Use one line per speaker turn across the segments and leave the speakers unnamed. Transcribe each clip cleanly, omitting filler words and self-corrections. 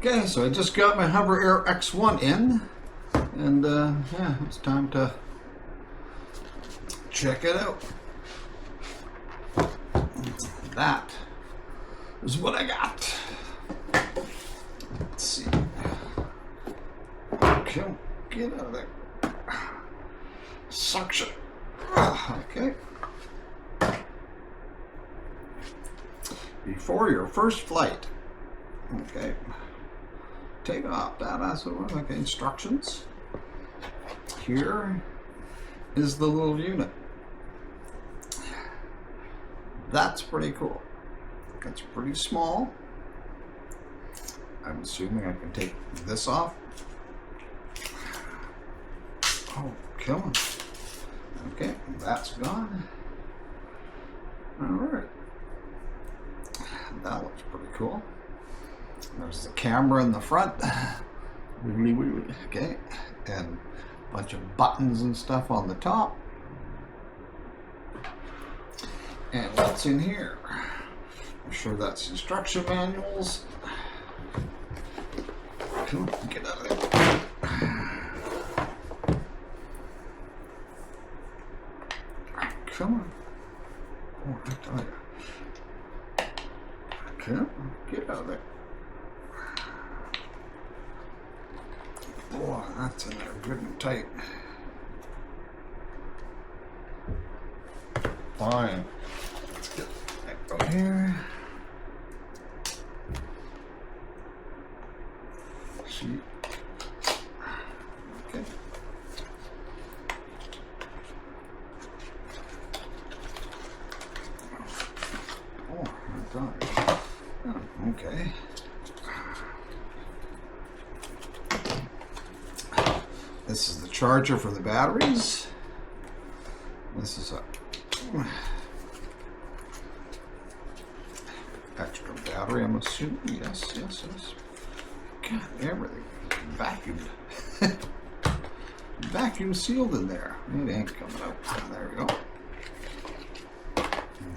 Okay, so I just got my HoverAir X1 in, and yeah, it's time to check it out. That is what I got. Let's see. Okay, get out of there. Suction. Okay. Before your first flight. Okay. Take off. That's okay. Instructions. Here is the little unit. That's pretty cool. It's pretty small. I'm assuming I can take this off. Oh, come on. Okay, that's gone. Alright. That looks pretty cool. There's the camera in the front. Okay. And a bunch of buttons and stuff on the top. And what's in here? I'm sure that's instruction manuals. Come on, get out of there. Come on. Oh, I tell you. Come on, get out of there. Boy, that's in there good and tight. Fine. Let's get that out here. See. Okay. Oh, I thought. Oh, okay. This is the charger for the batteries. This is a extra battery, I'm assuming. Yes. God, everything vacuumed. Vacuum sealed in there. It ain't coming out. Oh, there we go.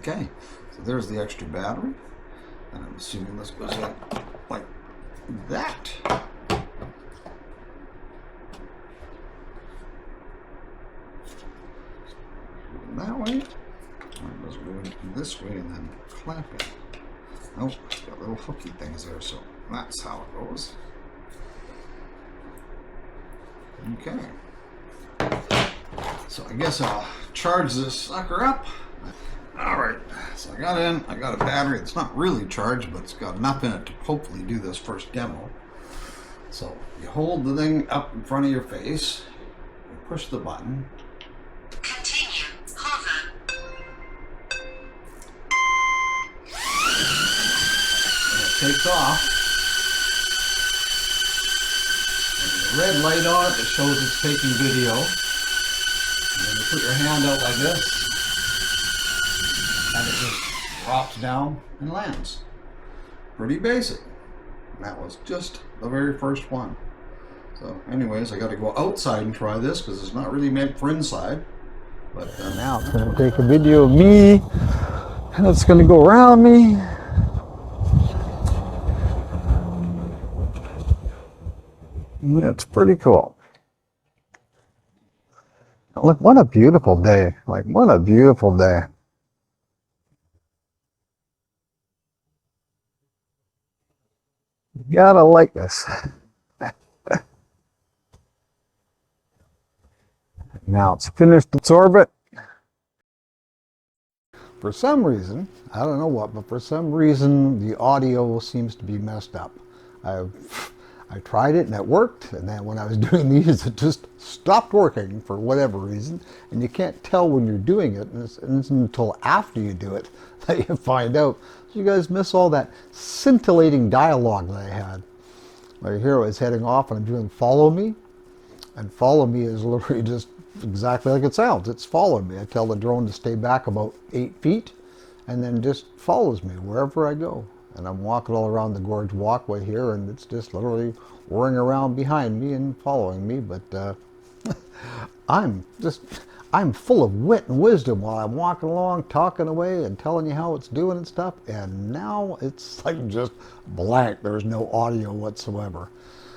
Okay, so there's the extra battery. And I'm assuming this goes in like that. That way, or it does go in this way and then clamp it. Oh, it's got little hooky things there, so that's how it goes. Okay. So I guess I'll charge this sucker up. Alright, so I got a battery. It's not really charged, but it's got enough in it to hopefully do this first demo. So you hold the thing up in front of your face, you push the button. Takes off. And the red light on it that shows it's taking video. And then you put your hand out like this, and it just drops down and lands. Pretty basic. And that was just the very first one. So anyways, I got to go outside and try this because it's not really meant for inside. But now it's going to take a video of me, and it's going to go around me. It's pretty cool. Look, what a beautiful day. Like, what a beautiful day. You gotta like this. Now it's finished its orbit. For some reason, I don't know what, but for some reason the audio seems to be messed up. I tried it and it worked, and then when I was doing these, it just stopped working for whatever reason, and you can't tell when you're doing it, and it's until after you do it that you find out. So you guys miss all that scintillating dialogue that I had. Right here I was heading off and I'm doing follow me, and follow me is literally just exactly like it sounds. It's follow me. I tell the drone to stay back about 8 feet, and then just follows me wherever I go. And I'm walking all around the gorge walkway here, and it's just literally whirring around behind me and following me. But I'm full of wit and wisdom while I'm walking along, talking away and telling you how it's doing and stuff. And now it's like just blank. There's no audio whatsoever.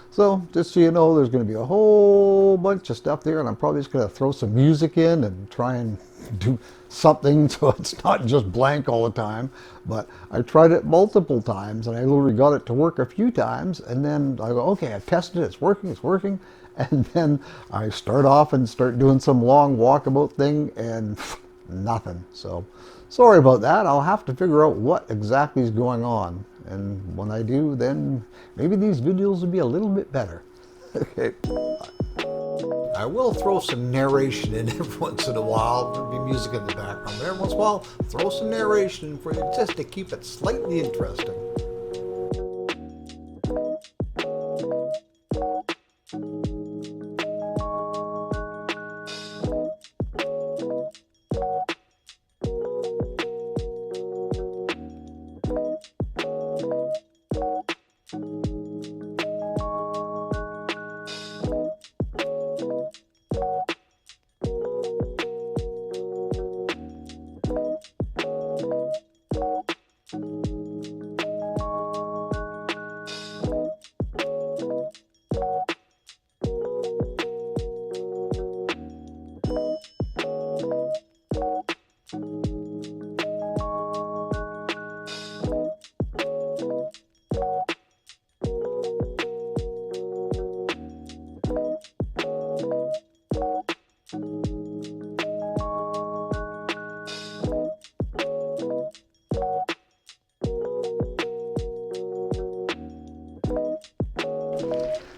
So just so you know, there's going to be a whole bunch of stuff there, and I'm probably just going to throw some music in and try and do something so it's not just blank all the time. But I tried it multiple times, and I literally got it to work a few times, and then I go, okay, I've tested it, it's working. And then I start off and start doing some long walkabout thing, and nothing. So sorry about that. I'll have to figure out what exactly is going on. And when I do, then maybe these videos will be a little bit better. Okay. I will throw some narration in every once in a while. There'll be music in the background. But every once in a while, throw some narration in for you just to keep it slightly interesting.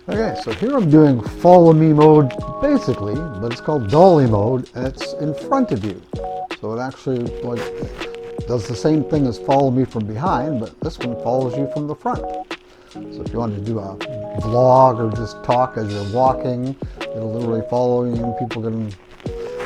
Okay, so here I'm doing follow me mode basically, but it's called dolly mode, and it's in front of you. So it actually like does the same thing as follow me from behind, but this one follows you from the front. So if you want to do a vlog or just talk as you're walking, it'll literally follow you and people can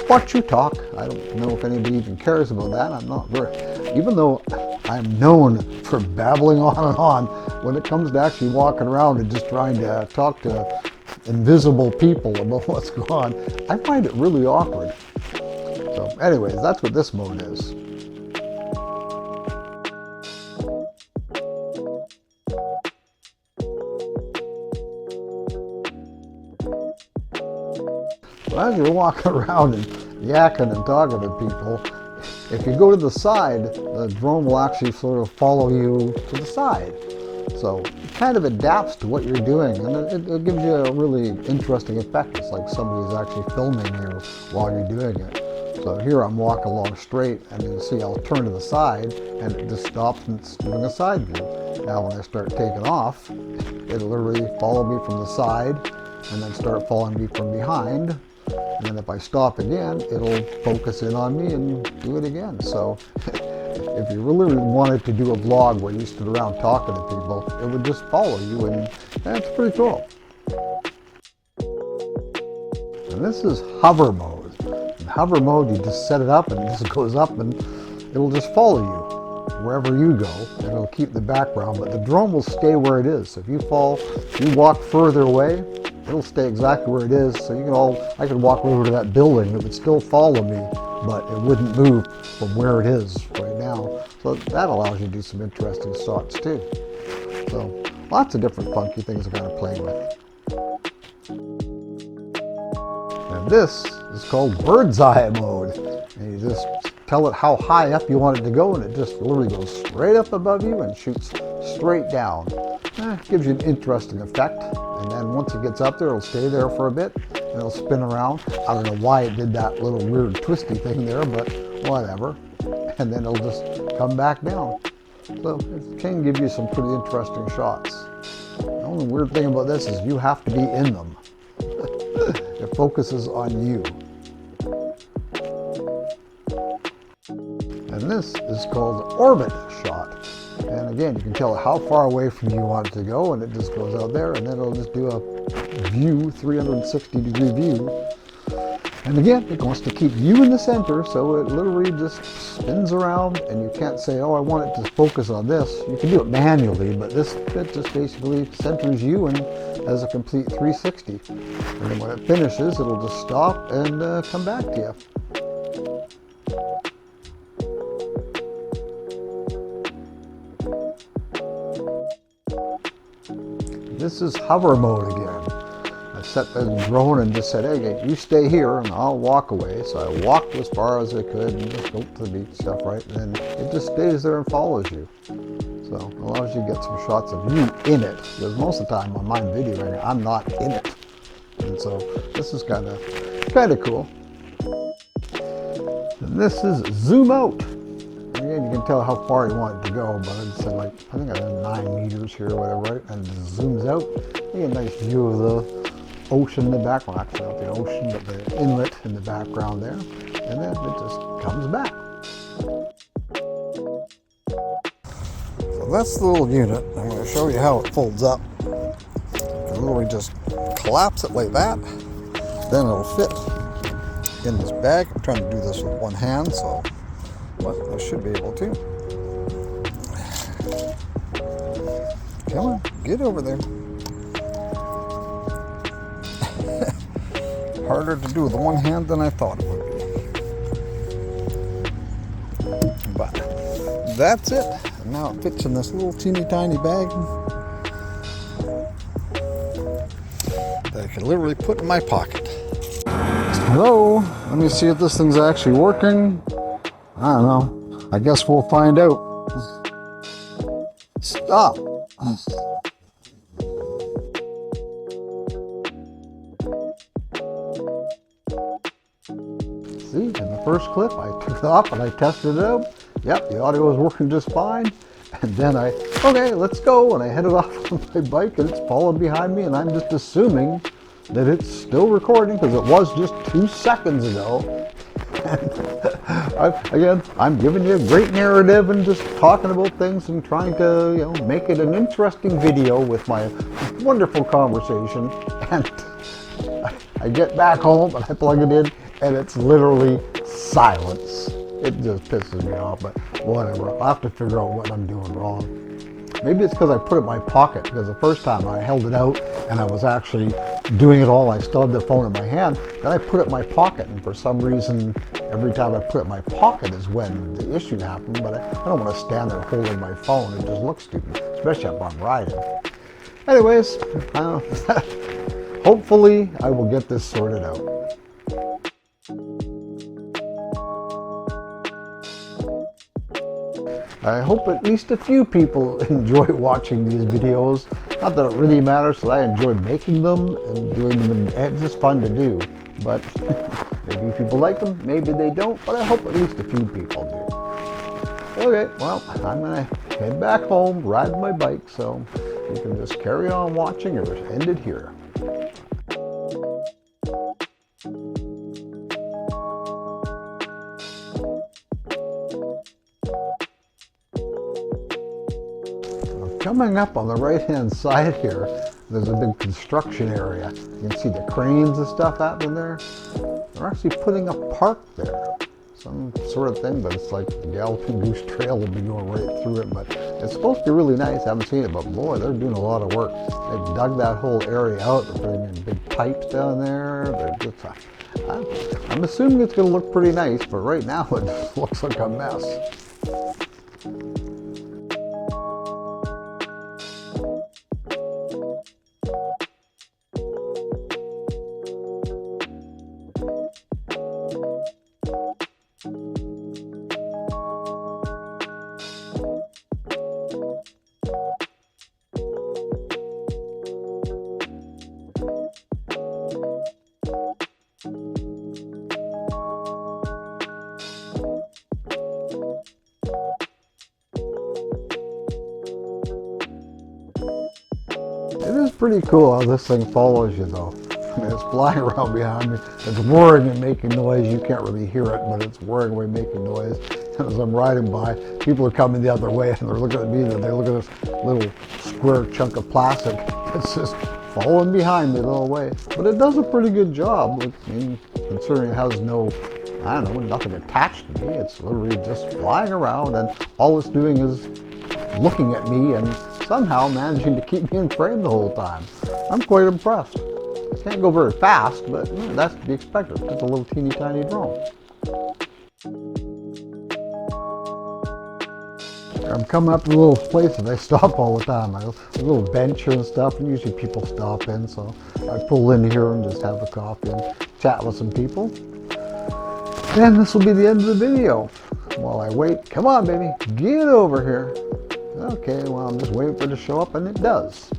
watch you talk. I don't know if anybody even cares about that. I'm not very, even though I'm known for babbling on and on, when it comes to actually walking around and just trying to talk to invisible people about what's going on, I find it really awkward. So anyways, that's what this mode is. So as you're walking around and yakking and talking to people, if you go to the side, the drone will actually sort of follow you to the side. So it kind of adapts to what you're doing, and it gives you a really interesting effect. It's like somebody's actually filming you while you're doing it. So here I'm walking along straight, and you see I'll turn to the side, and it just stops and it's doing a side view. Now when I start taking off, it'll literally follow me from the side, and then start following me from behind. And then if I stop again, it'll focus in on me and do it again. So if you really wanted to do a vlog where you stood around talking to people, it would just follow you, and that's pretty cool. And this is hover mode. In hover mode, you just set it up and it just goes up and it'll just follow you wherever you go, and it'll keep the background, but the drone will stay where it is. So if you fall, you walk further away, it'll stay exactly where it is. So you can I could walk over to that building, it would still follow me, but it wouldn't move from where it is right now. So that allows you to do some interesting shots too. So lots of different funky things to kind of play with. And this is called bird's eye mode. And you just tell it how high up you want it to go, and it just literally goes straight up above you and shoots straight down. It gives you an interesting effect. And then once it gets up there, it'll stay there for a bit, and it'll spin around. I don't know why it did that little weird twisty thing there, but whatever. And then it'll just come back down. So it can give you some pretty interesting shots. The only weird thing about this is you have to be in them. It focuses on you. And this is called orbit shot. And again, you can tell how far away from you want it to go, and it just goes out there, and then it'll just do a view, 360-degree view. And again, it wants to keep you in the center, so it literally just spins around, and you can't say, oh, I want it to focus on this. You can do it manually, but it just basically centers you and has a complete 360. And then when it finishes, it'll just stop and come back to you. this is hover mode again. I set the drone and just said, hey, you stay here and I'll walk away. So I walked as far as I could and just go to the beach stuff, right? And then it just stays there and follows you. So it allows you to get some shots of you in it. Because most of the time on my video right now, I'm not in it. And so this is kind of cool. And this is zoom out. Again, you can tell how far you want it to go, but it's like, I think I have 9 meters here or whatever, right? And it zooms out. You get a nice view of the ocean in the background. Actually, not the ocean, but the inlet in the background there. And then it just comes back. So that's the little unit. I'm going to show you how it folds up. You can literally just collapse it like that. Then it'll fit in this bag. I'm trying to do this with one hand, so but I should be able to. Come on, get over there. Harder to do with one hand than I thought it would be. But that's it. And now it fits in this little teeny tiny bag that I can literally put in my pocket. Hello, let me see if this thing's actually working. I don't know. I guess we'll find out. Stop. See, in the first clip, I took it off and I tested it out. Yep, the audio was working just fine. And then okay, let's go. And I headed off on my bike and it's following behind me. And I'm just assuming that it's still recording because it was just 2 seconds ago. Again, I'm giving you a great narrative and just talking about things and trying to, make it an interesting video with my wonderful conversation. And I get back home and I plug it in and it's literally silence. It just pisses me off, but whatever. I'll have to figure out what I'm doing wrong. Maybe it's because I put it in my pocket, because the first time I held it out and I was actually doing it all, I still had the phone in my hand, then I put it in my pocket, and for some reason, every time I put it in my pocket is when the issue happened, but I don't want to stand there holding my phone. It just looks stupid, especially if I'm riding. Anyways, hopefully I will get this sorted out. I hope at least a few people enjoy watching these videos. Not that it really matters, because I enjoy making them and doing them, and it's just fun to do. But maybe people like them, maybe they don't, but I hope at least a few people do. Okay, well, I'm going to head back home, ride my bike, so you can just carry on watching or end it here. Coming up on the right-hand side here, there's a big construction area. You can see the cranes and stuff happening there. They're actually putting a park there. Some sort of thing, but it's like the Galloping Goose Trail will be going right through it. But it's supposed to be really nice. I haven't seen it, but boy, they're doing a lot of work. They've dug that whole area out. They're putting in big pipes down there. They're just, I'm assuming it's going to look pretty nice, but right now it just looks like a mess. It is pretty cool how this thing follows you though. I mean, it's flying around behind me. It's whirring and making noise. You can't really hear it, but it's whirring away making noise. And as I'm riding by, people are coming the other way and they're looking at me and they look at this little square chunk of plastic. It's just following behind me the little way. But it does a pretty good job. I mean, considering it has nothing attached to me. It's literally just flying around and all it's doing is looking at me and somehow managing to keep me in frame the whole time. I'm quite impressed. It can't go very fast, but that's to be expected. It's a little teeny tiny drone. I'm coming up to little places I stop all the time. A little bench here and stuff, and usually people stop in, so I pull in here and just have a coffee and chat with some people. And this will be the end of the video. While I wait, come on baby, get over here. Okay, well I'm just waiting for it to show up, and it does.